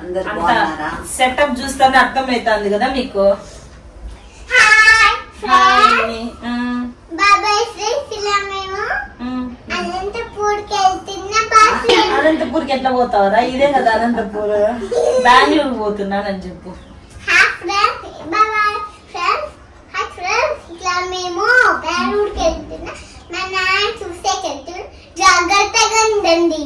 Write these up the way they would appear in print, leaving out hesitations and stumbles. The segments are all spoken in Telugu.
అందరు బాగున్నారా? సెటప్ చూస్తానే అర్థమైతుంది కదా మీకు. అనంతపూర్కి ఎట్లా పోతావరా? ఇదే కదా అనంతపూర్. బెంగళూరు పోతున్నానని చెప్పు. మేము బెంగళూరుకి వెళ్తున్నా. మా నాన్న చూసే జాగ్రత్తగా ఉండండి.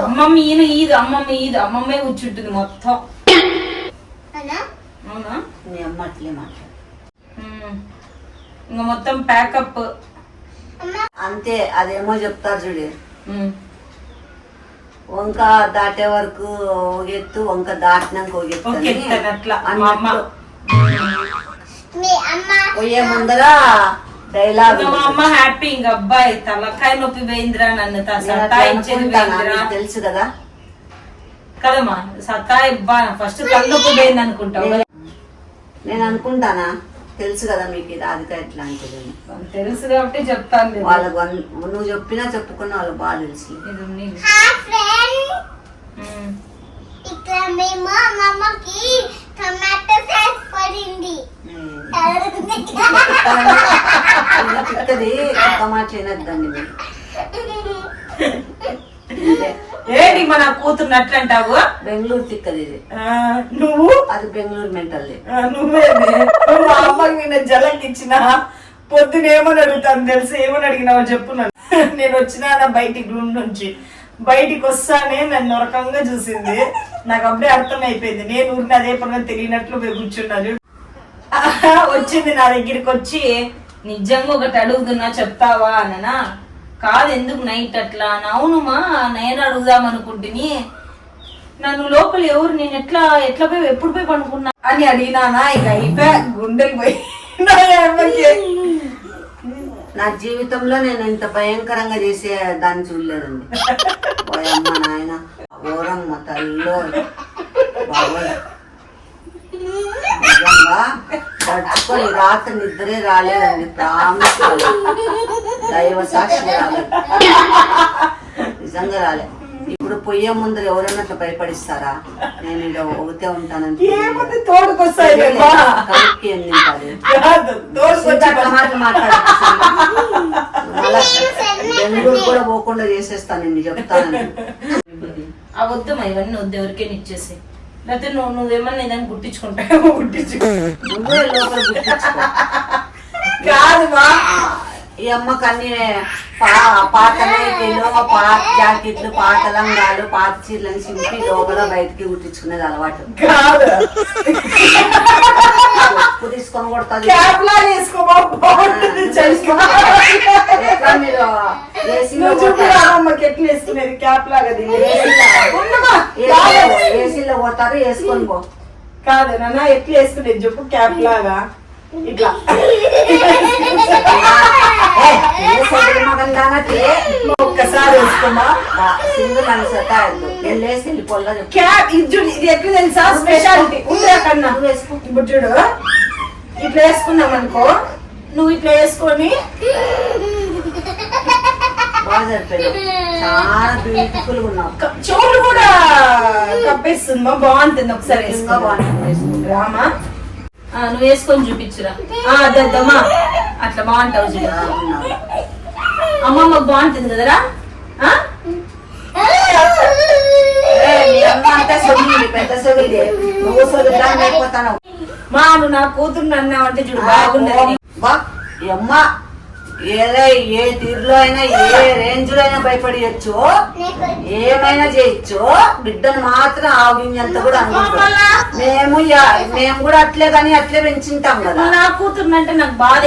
అమ్మమ్మ ఈయన ఈదు, అమ్మమ్మ ఈదు, అమ్మమ్మే కూర్చుంటుంది మొత్తం. అవునా? మీ అమ్మ అట్లే మాట్లాడు. ఇంకా మొత్తం ప్యాకప్ అంతే. అదేమో చెప్తారు చూడు, వంక దాటే వరకు ఒగెత్తు, వంక దాటినాక పోయే ముందర డైలాగ్. మా అమ్మ హ్యాపీ. ఇంక అబ్బాయి తలకాయ నొప్పి పోయిందిరా, నన్ను తెలుసు కదా కదమ్మా. సత్తా ఇబ్బా ఫస్ట్ తలనొప్పి పోయింది అనుకుంటావు. నేను అనుకుంటానా? తెలుసు కదా మీకు ఇది రాధిక ఎట్లాంటిది. తెలుసు కాబట్టి చెప్తాను. వాళ్ళకు నువ్వు చెప్పినా చెప్పుకున్నా వాళ్ళకి బాగా తెలుసు. ఇక్కడ మేము అమ్మమ్మకి టమాటో సాస్ పడింది. తిక్కది టమాటా తినద్దండి మీరు. ఏంటి మన కూతురు అట్లంటావు? బెంగళూరు తిక్కది ఇది. నువ్వు అది బెంగళూరు మెంటల్. నువ్వే మా అమ్మకి నేను జలకి ఇచ్చిన పొద్దున ఏమని అడుగుతాను తెలుసు? ఏమని అడిగినావో చెప్పు. నేను వచ్చినా బయటికి రూమ్ నుంచి బయటికి వస్తానే నన్ను నరకంగా చూసింది. నాకు అప్పుడే అర్థం అయిపోయింది. నేను ఊరిని అదే పనులు తెలియనట్లు పోయి కూర్చున్నాను. వచ్చింది నా దగ్గరికి వచ్చి, నిజంగా ఒకటి అడుగుతున్నా చెప్తావా అన్ననా? కాదు, ఎందుకు నైట్ అట్లా? అవునుమా నేను అడుగుదాం అనుకుంటుని. నన్ను లోపల ఎవరు, నేను ఎట్లా పోయి ఎప్పుడు పోయి పనుకున్నా అని అడిగినానా. ఇక అయిపోయా, గుండెలు పోయి. నా జీవితంలో నేను ఇంత భయంకరంగా చేసే దాన్ని చూడలేదండి. అమ్మ నాయన ఓరమ్మ తల్లో బాబోయ్, నిజంగా తడుచుకొని రాత్రి నిద్రే రాలేదండి. ప్రామిస్ దైవ సాక్షి రాలేదు, నిజంగా రాలేదు. ఇప్పుడు పొయ్యే ముందర ఎవరైనా అట్లా భయపడిస్తారా? నేను ఇలా ఒకతే ఉంటానని బెంగళూరు కూడా పోకుండా చేసేస్తానండి, చెప్తానండి. ఆ వద్దు ఇవన్నీ వద్దు, ఎవరికైనా ఇచ్చేసి. లేకపోతే నువ్వేమన్నా ఏదైనా గుట్టించుకుంటావు. నువ్వే లోపల గుర్తించుకో. కాదు మా ఈ అమ్మకు అన్ని పాత నైటీలు, పాత జాకెట్లు, పాత లంగాలు, పాత చీరలను చింపి లోపల బయటికి కుట్టించుకునేది అలవాటు. ఉప్పు తీసుకొని కొడుతుంది. ఏసీలో పోతారు, వేసుకొని పో. కాదు నాన్న, ఎట్లా వేసుకునేది చెప్పు? క్యాప్ లాగా ఇట్లా ఒక్కసారి వేసుకున్నా సింగిల్ అని సతాయద్దు. నేను లేసి వెళ్ళిపోలా. క్యాప్ ఇది ఎట్లా తెలుసా? స్పెషాలిటీ ఉండే కన్నా. ఇప్పుడు చూడు, ఇట్లా వేసుకున్నాం అనుకో, నువ్వు ఇట్లా వేసుకొని బాగా సరిపోయావు. చాలా బ్యూటిఫుల్ గా ఉన్నావు. చెవులు కూడా కప్పేస్తుందా? బాగుంటుంది. ఒకసారి వేసుకో రామా. నువ్వు వేసుకొని చూపించురా. అద్దమ్మా అట్లా బాగుంటావు చూడ. అమ్మమ్మకు బాగుంటుంది కదరా. మీ అమ్మ అంతా సొమ్మిది, పెద్ద సొమ్మిది. నువ్వు సొమ్మిదా అయిపోతాను. మా నువ్వు నా కూతురు అన్నావంటే చూడు బాగుండదు. అమ్మ ఏ తీరులో అయినా, ఏ రేంజ్ లో అయినా భయపడియచ్చు, ఏమైనా చేయొచ్చు. బిడ్డను మాత్రం ఆగించంత కూడా అనుకుంటాం. మేము కూడా అట్లే కానీ అట్లే పెంచుంటాం కదా. నా కూతురు అంటే నాకు బాధ.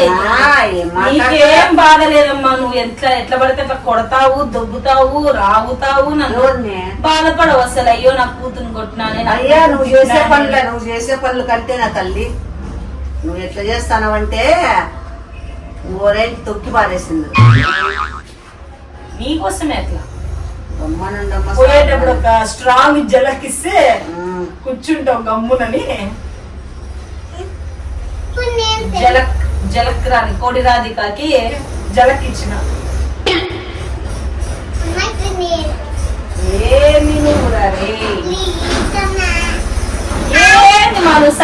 నీకేం బాధ లేదమ్మా. నువ్వు ఎట్లా పడితే అట్లా కొడతావు, దొబ్బుతావు, రాగుతావు, నన్ను బాధపడవు అసలు. అయ్యో నా కూతురు కొట్టినానే. అయ్యా నువ్వు చేసే పనులు కంటే నా తల్లి, నువ్వు ఎట్లా చేస్తానవంటే ఓరేంటి తొక్కి పారేసింది. నీకోసమే అట్లా పోయేటప్పుడు ఒక స్ట్రాంగ్ జలకిస్తే కూర్చుంటావు గమ్మునని. జలక్ రాని కోడి రాధికకి జలక్ ఇచ్చిన.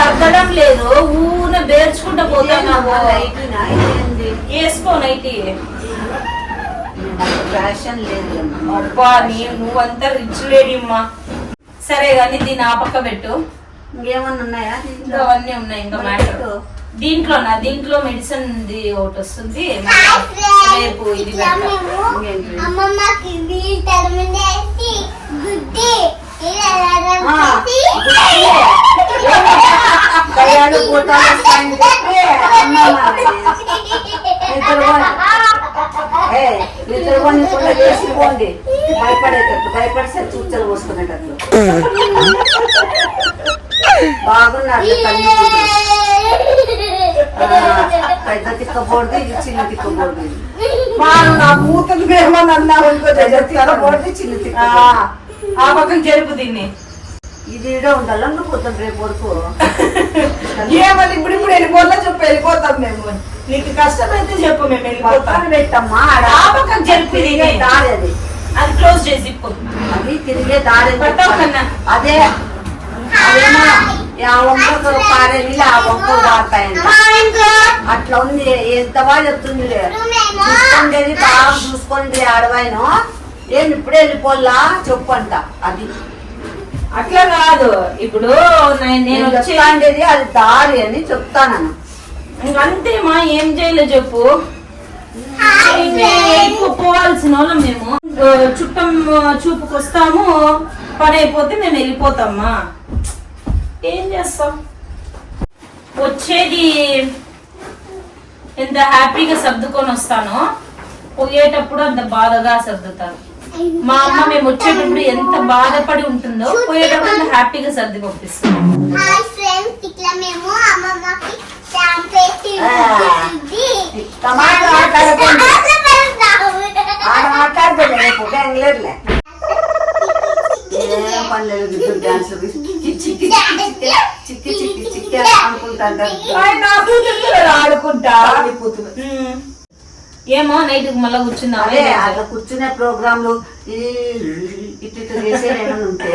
సర్దడం లేదు, ఊన బేర్చుకుంటా పోతున్నావు. నైటీనా ఇదేంది? వేసుకో నైటీ. నాకు ఫ్యాషన్ లేదు. అబ్బా నువ్వంతా రిచ్ లేడీ అమ్మా. సరే కానీ దీన్ని ఆ పక్క పెట్టు. ఇంకేమన్నా ఉన్నాయా ఇంకా అవన్నీ ఉన్నాయి. ఇంకా మ్యాటర్ దీంట్లో మెడిసిన్ ఒకటి వస్తుంది. రేపు ఇది పెడతా. అమ్మమ్మకి వీల్ టర్మినేసి గుడ్డి ఇలా కళ్యాణ్ ఫోటోలు వస్తాయని చెప్పి ఇద్దరు కొన్ని కూడా వేసిపోండి. భయపడేటట్టు భయపడితే చూచలు పోసుకునేటట్లు బాగున్నారు. పెద్ద తిక్కబోర్డు ఇది చిన్న తిక్కబోర్డు. నా మూతలు ఏమని అన్నావు ఇంకో పెద్ద తిక్కబోర్డు చిన్న తిక్క. ఆ పక్కన జరుపు దీన్ని. ఇది ఈడ ఉండాలి నువ్వు పోతాం రేపు వరకు. ఏమని ఇప్పుడు వెళ్ళిపోతా చెప్పు, వెళ్ళిపోతాం మేము. నీకు కష్టమైతే చెప్పు, మేము వెళ్ళిపోతాం. పక్కన పెట్టమ్మా. ఆ పక్కన జరుపు. తిరిగే దారి అది. అది క్లోజ్ చేసి అది తిరిగే దారి. పట్టవకన్నా. అదే అదేమో ఆ వంకలు పారే నీళ్ళు ఆ వంకలు పారుతాయంట. అట్లా ఉంది. ఎంత బాగా చెప్తుంది. చూసుకోండి బాగా చూసుకోండి. ఆడవాయిను ఏంది ఇప్పుడే వెళ్ళిపోల్లా చెప్పు అంట. అది అట్లా కాదు. ఇప్పుడు నేను చెప్తాండేది అది దారి అని చెప్తాను. అంతేమా, ఏం చేయలే చెప్పు. ఎక్కువ పోవాల్సిన వాళ్ళం మేము. చుట్టం చూపుకు వస్తాము, పని అయిపోతే మేము వెళ్ళిపోతామా. ఏం చేస్తాం. వచ్చేది ఎంత హ్యాపీగా సర్దుకొని వస్తానో, పోయేటప్పుడు అంత బాధగా సర్దుతాను. మా అమ్మ మేము వచ్చేటప్పుడు ఎంత బాధపడి ఉంటుందో, పోయేటప్పుడు అంత హ్యాపీగా సర్ది పంపిస్తాం. హాయ్ ఫ్రెండ్స్, ఇట్లా మేము అమ్మమ్మకి షాంపేసి టమాటా మాట్లాడుతుంది రేపు బెంగళూరులే. ఏం పర్లేదు ఇద్దరు డాన్స్ చిక్కి చిక్కి చిక్కి చిక్కి చిక్కి అనుకుంటా ఆడుకుంటా. ఏమో నైట్ మళ్ళా కూర్చుందా. అదే అట్లా కూర్చునే ప్రోగ్రాంలు ఇటు చేసే ఏమైనా ఉంటే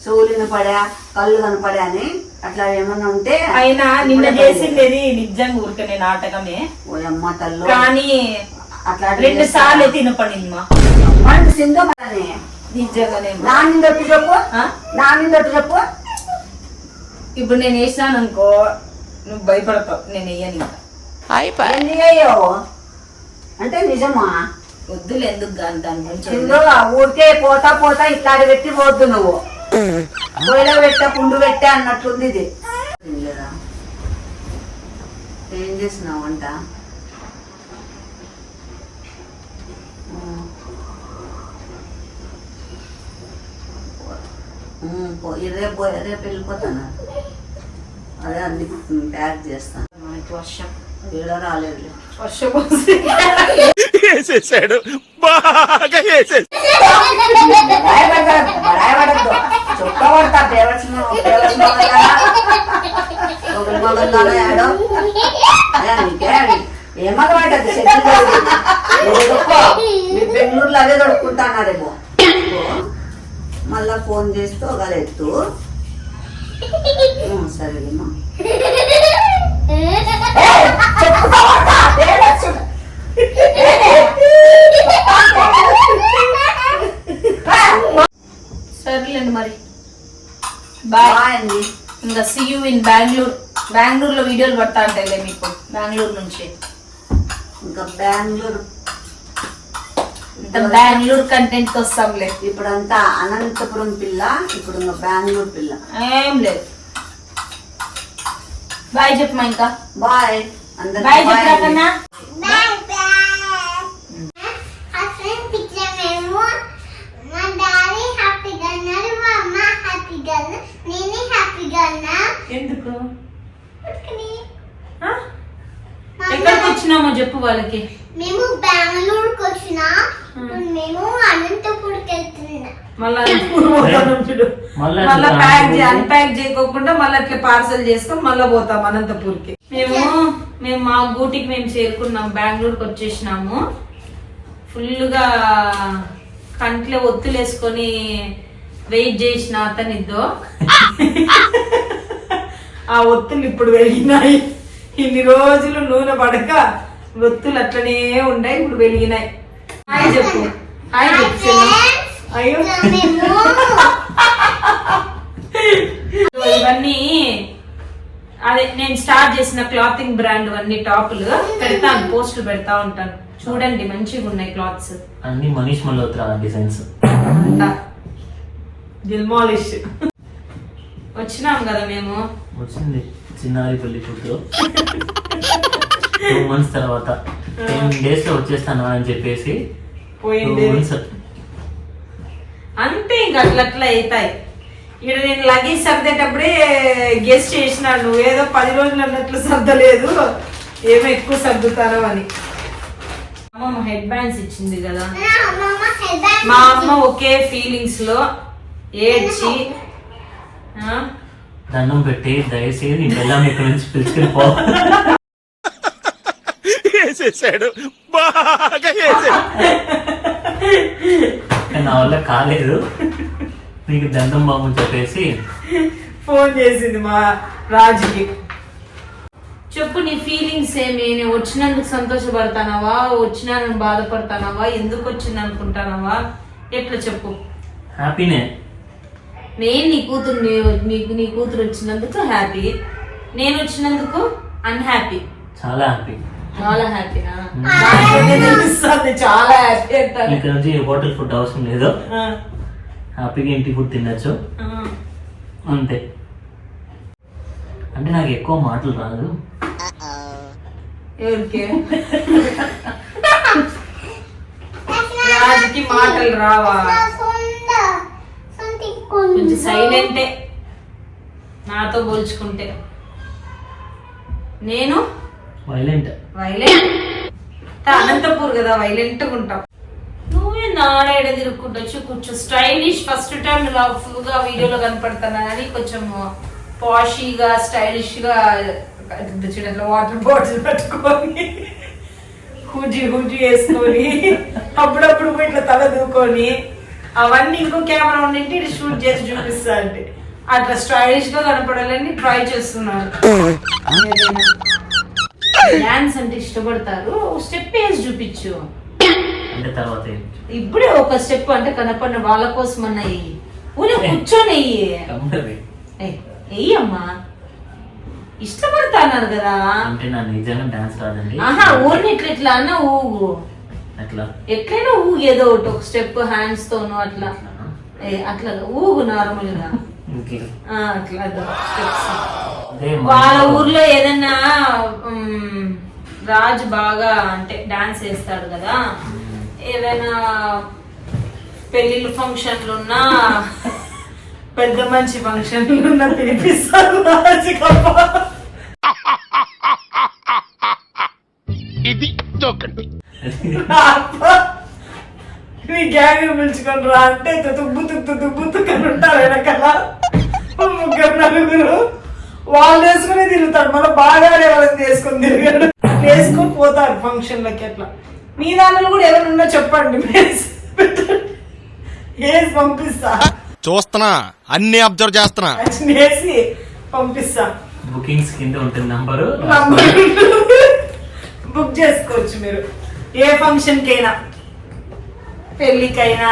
చెవులు పడా కళ్ళు కనపడా అని అట్లా ఏమన్నా ఉంటే అయినా నిన్న చేసిండేది నిజంగా ఊరికనే నాటకమే. ఓ అమ్మ తల్లు. కానీ అట్లా 2 సార్లు తినపడింది సిందో మరి నిజంగానే. నాని దట్టు చెప్పు, నాని దట్టు చెప్పు. ఇప్పుడు నేను వేసినాను అనుకో, నువ్వు భయపడతావు. నేను వేయను ఎన్ని అయ్యావు అంటే నిజమా? వద్దులు ఎందుకు కానీ దాని గురించి. ఊరికే పోతా పోతా ఇట్లాడి పెట్టి పోద్దు నువ్వు. పొయ్యిలో పెట్టా పుండు పెట్టా అన్నట్లుంది ఇది. ఏం చేసినావు వంట? రేపు వెళ్ళిపోతాను. అదే అన్ని ప్యాక్ చేస్తాను. వర్షం ఇలా రాలేదు. వర్షం వేసేసాడు బాగా వేసేసాడు. భయపడద్దు చుక్క పడతా. దేవసిన ఏమన్నమాటది మీ బెంగళూరులో అదే దొడుకుంటాన్నారేమో. మళ్ళా ఫోన్ చేస్తూ ఒకలెత్తు. సరేమ్మా. సరేలేండి మరి. బాయ్ అండి. ఇంకా సీ యూ ఇన్ బెంగళూరు. బెంగళూరులో వీడియోలు పడతా ఉంటాయిలే మీకు. బెంగళూరు నుంచి ఇంకా బెంగళూరు బెంగళూరు కంటెంట్ వస్తాంలే. ఇప్పుడంతా అనంతపురం పిల్ల, ఇప్పుడు ఇంకా బెంగళూరు పిల్ల. ఏం లేదు. బాయ్ చెప్పమా. ఇంకా బాయ్ అందరూ. బాయ్ చెప్పరా కన్నా. Bye bye. ఆ ఫ్రెండ్స్, ఇట్లా మేము మా డాడీ హ్యాపీగా ఉన్నారు, మా అమ్మ హ్యాపీగా ఉన్నారు, నేనే హ్యాపీగా ఉన్నా. ఎందుకు ఎక్కడికి వచ్చినామో చెప్పు వాళ్ళకి. మేము బెంగళూరుకి వచ్చినా, మేము అనంతపూర్కి వెళ్తున్నా. మళ్ళా అన్ప్యాక్ చేయకోకుండా మళ్ళీ అట్లా పార్సల్ చేసుకొని మళ్ళా పోతాం అనంతపూర్కి. మేము మా గూటికి మేము చేరుకున్నాం. బెంగళూరుకి వచ్చేసినాము. ఫుల్గా కంట్లో ఒత్తులేసుకొని వెయిట్ చేసిన అతనిద్దో ఆ ఒత్తులు ఇప్పుడు వెలిగినాయి. ఇన్ని రోజులు నూనె పడక ఒత్తులు అట్లనే ఉన్నాయి, ఇప్పుడు వెలిగినాయి. హాయ్ చెప్పు, హాయ్ చెప్పు చెల్లి. అయ్యో ఇవన్నీ అదే నేను స్టార్ట్ చేసిన క్లాతింగ్ బ్రాండ్ అన్ని టాపులు పెడతాను, పోస్టులు పెడతా ఉంటాను. చూడండి మంచిగా ఉన్నాయి క్లాత్స్ అన్ని మనీష్ మల్హోత్రా డిజైన్స్. దిల్మాలిష్. వచ్చినాం కదా మేము. వచ్చింది చిన్నారి పెళ్లి కూతురు 2 months తర్వాత 10 days లో వచ్చేస్తాను అని చెప్పేసి 2 పోయింది. months. అంతే ఇంకా అట్లా అవుతాయి. ఇక్కడ నేను లగేజ్ సర్దేటప్పుడే గెస్ట్ చేసినాడు, నువ్వేదో 10 రోజులు అన్నట్లు సర్దలేదు, ఏమో ఎక్కువ సర్దుతారో అని. అమ్మమ్మ హెడ్ బ్యాండ్స్ ఇచ్చింది కదా, మా అమ్మ ఒకే ఫీలింగ్స్ లో ఏడ్చి దండం పెట్టి దయచేసి నీ పిల్లని ఇక్కడ నుంచి పిలుచుకుని పో. వేసేసాడు, బాగా వేసాడు. నా వల్ల కాలేదు, నీకు దండం బాబు అని చెప్పేసి ఫోన్ చేసింది మా రాజుకి. చెప్పు నీ ఫీలింగ్స్ ఏమి, నేను వచ్చినందుకు సంతోషపడతానవా, వచ్చినానని బాధపడతానవా, ఎందుకు వచ్చింది అనుకుంటానవా, ఎట్లా చెప్పు. హ్యాపీనే. నేను నీ కూతురు నీ కూతురు వచ్చినందుకు హ్యాపీ, నేను వచ్చినందుకు అన్హ్యాపీ. చాలా హ్యాపీ. చాలా హ్యాపీనా? తెలుస్తుంది, చాలా హ్యాపీ అంటారు. ఇక్కడ నుంచి హోటల్ ఫుడ్ అవసరం లేదు, హ్యాపీగా ఇంటి ఫుడ్ తినచ్చు అంతే. అంటే నాకు ఎక్కువ మాటలు రాదు. ఎవరికి? రాజుకి మాటలు రావా? కొంచెం సైలెంటే నాతో పోల్చుకుంటే. నేను వైలెంట్. అనంతపూర్ కదా, వైలెంట్ గా ఉంటావు. నువ్వే నాడేడ తిరుక్కుంటూ వచ్చి కొంచెం స్టైలిష్, ఫస్ట్ టైం ఇలా ఫుల్ గా వీడియోలో కనపడుతున్నా కానీ కొంచెం పాషీగా స్టైలిష్ గా చూడండి, వాటర్ బాటిల్ పెట్టుకొని హుజీ వేసుకొని అప్పుడప్పుడు పోయి ఇట్లా తల దూకొని అవన్నీ ఇంకో కెమెరా ఉండింటి ఇది షూట్ చేసి చూపిస్తా అంటే అట్లా స్టైలిష్ గా కనపడాలని ట్రై చేస్తున్నాను. డాన్స్ అంటే ఇష్టపడతారు, స్టెప్ వేసి చూపించు. అంటే తర్వాత ఇప్పుడే ఒక స్టెప్ అంటే కనపడిన వాళ్ళ కోసం అన్నయ్యి ఊనే కూర్చొని వెయ్యమ్మా, ఇష్టపడతాన్నారు కదా. అంటే నా నిజంగా డాన్స్ రాదండి. ఆహా, ఊరిని ఇట్లా ఇట్లా అన్న ఊగు, అట్లా ఎట్లయినా ఊగు, ఏదో ఒకటి ఒక స్టెప్ హ్యాండ్స్ తోను అట్లా అట్లా ఊగు నార్మల్ గా అట్లా స్టెప్స్. వాళ్ళ ఊర్లో ఏదన్నా రాజు బాగా అంటే డాన్స్ వేస్తాడు కదా, ఏదైనా పెళ్లిళ్ళు ఫంక్షన్లు ఉన్నా పెద్ద మంచి ఫంక్షన్లు ఉన్నా పిలిపిస్తారు రాజుకప్ప. ఇది తోకండి. నీ గ్యాంగ్ పిలుచుకొని రా అంటే తుబ్బుతుక్కని ఉంటారు వెనకాల 3-4 వాళ్ళు వేసుకుని తిరుగుతాడు, మన బాగా వాళ్ళని వేసుకొని తిరిగాడు, వేసుకొని పోతారు ఫంక్షన్లకి. అట్లా మీ దానిలో కూడా ఎవరు ఉన్నా చెప్పండి, వేసి పంపిస్తా. చూస్తున్నా, అన్ని అబ్జర్వ్ చేస్తున్నా, వేసి పంపిస్తా. బుకింగ్స్ కింద ఉంటుంది నంబరు, బుక్ చేసుకోవచ్చు మీరు. ఏ ఫంక్షన్ కైనా, పెళ్ళికైనా,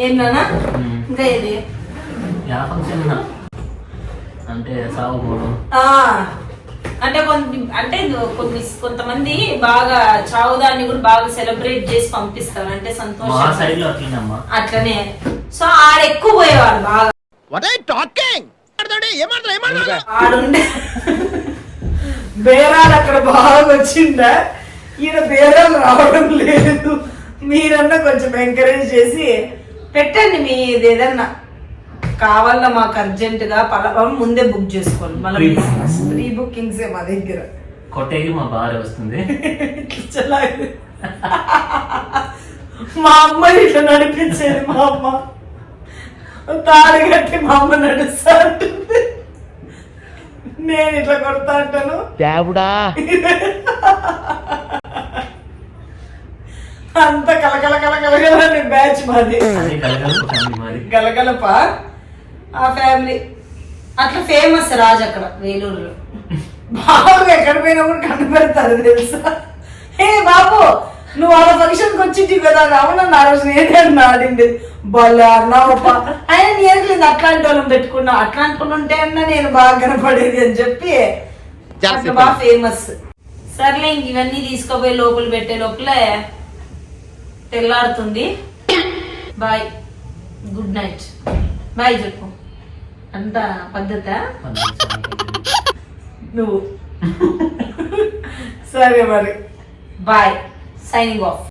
ఏంటన్నా ఇంకా ఏది యా ఫంక్షన్ అంటే సాగుపోవడం. అంటే కొంతమంది బాగా చావుదాన్ని కూడా బాగా సెలబ్రేట్ చేసి పంపిస్తారు, అంటే మా సంతోషం సైడ్ లో అట్లనమ్మా. అట్లనే. సో ఆడ ఎక్కువ పోయేవాడు బాగా. ఆడుండే బేరాలు అక్కడ బాగా వచ్చిందా, ఈయన బేరాలు రావడం లేదు. మీరన్నా కొంచెం ఎంకరేజ్ చేసి పెట్టండి, మీది ఏదన్నా కావాలా మాకు అర్జెంట్ గా పలవం ముందే బుక్ చేసుకోండి. మళ్ళీ ప్రీ బుకింగ్స్ మా దగ్గర. కొట్టేకి మా భార్య వస్తుంది. మా అమ్మ ఇట్లా నడిపించేది, మా అమ్మ తాడు కట్టి మా అమ్మ నడుస్తా ఉంటుంది, నేను ఇట్లా కొడతా అంటాను. అంత కలకల బ్యాచ్ మాది, గలగలప ఆ ఫ్యామిలీ. అట్లా ఫేమస్ రాజు అక్కడ వేలూరులో. బాబు ఎక్కడ పోయినా కూడా కనబడతారు తెలుసా. ఏ బాబు నువ్వు వాళ్ళ ఫంక్షన్కి వచ్చింది కదా అవునన్న ఆ రోజు నేనే ఆడింది బల్ల అన్నావు ఆయన నేర్లేదు అట్లాంటి వాళ్ళని పెట్టుకున్నా అట్లా అనుకుంటుంటే అన్నా నేను బాగా కనపడేది అని చెప్పి అట్లా బాగా ఫేమస్. సర్లే ఇంక ఇవన్నీ తీసుకోపోయి లోపల పెట్టే లోపలే తెల్లారుతుంది. Bye, good night. బాయ్ చెప్పు. అంత పద్ధత నువ్వు సరే మరి బాయ్, సైనింగ్ ఆఫ్.